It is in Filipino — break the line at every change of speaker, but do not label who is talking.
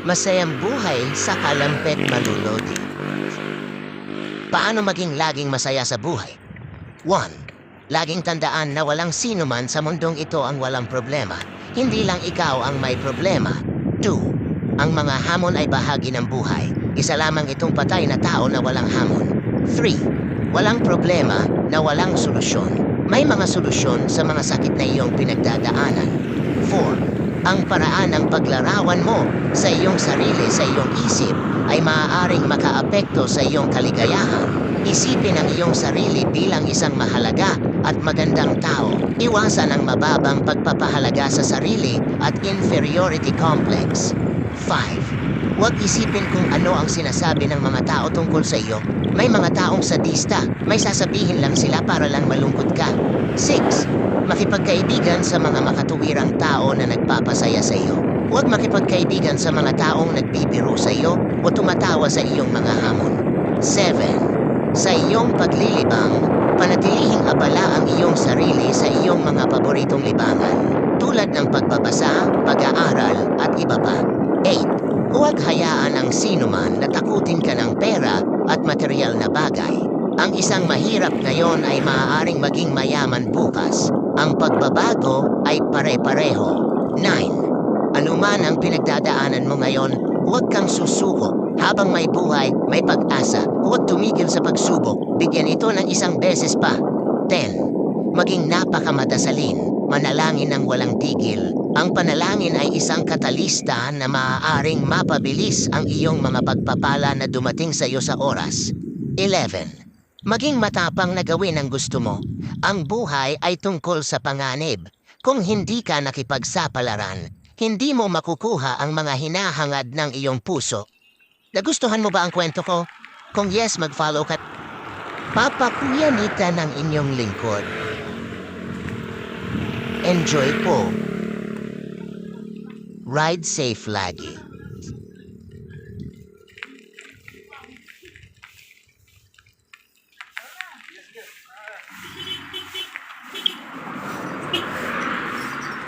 Masayang buhay sa kalampet malulodi. Paano maging laging masaya sa buhay? 1. Laging tandaan na walang sino man sa mundong ito ang walang problema. Hindi lang ikaw ang may problema. 2. Ang mga hamon ay bahagi ng buhay. Isa lamang itong patay na tao na walang hamon. 3. Walang problema na walang solusyon. May mga solusyon sa mga sakit na iyong pinagdadaanan. 4. Ang paraan ng paglarawan mo sa iyong sarili, sa iyong isip, ay maaaring makaapekto sa iyong kaligayahan. Isipin ang iyong sarili bilang isang mahalaga at magandang tao. Iwasan ang mababang pagpapahalaga sa sarili at inferiority complex. 5. Huwag isipin kung ano ang sinasabi ng mga tao tungkol sa iyo. May mga taong sadista, may sasabihin lang sila para lang malungkot ka. 6. Makipagkaibigan sa mga makatuwirang tao na nagpapasaya sa iyo. Huwag makipagkaibigan sa mga taong nagbibiro sa iyo o tumatawa sa iyong mga hamon. 7. Sa iyong paglilibang, panatilihing abala ang iyong sarili sa iyong mga paboritong libangan, tulad ng pagbabasa, pag-aaral at iba pa. 8. Huwag hayaan ang sinuman na takutin ka ng pera at material na bagay. Ang isang mahirap ngayon ay maaaring maging mayaman bukas. Ang pagbabago ay pare-pareho. 9. Anuman ang pinagdadaanan mo ngayon, huwag kang susuko. Habang may buhay, may pag-asa. Huwag tumigil sa pagsubok. Bigyan ito ng isang beses pa. 10. Maging napakamadasalin. Manalangin ng walang tigil. Ang panalangin ay isang katalista na maaaring mapabilis ang iyong mga pagpapala na dumating sa iyo sa oras. 11. Maging matapang na gawin ang gusto mo. Ang buhay ay tungkol sa panganib. Kung hindi ka nakipagsapalaran, hindi mo makukuha ang mga hinahangad ng iyong puso. Nagustuhan mo ba ang kwento ko? Kung yes, mag-follow ka. Papa Kuya Nita ng inyong lingkod. Enjoy po. Ride safe lagi.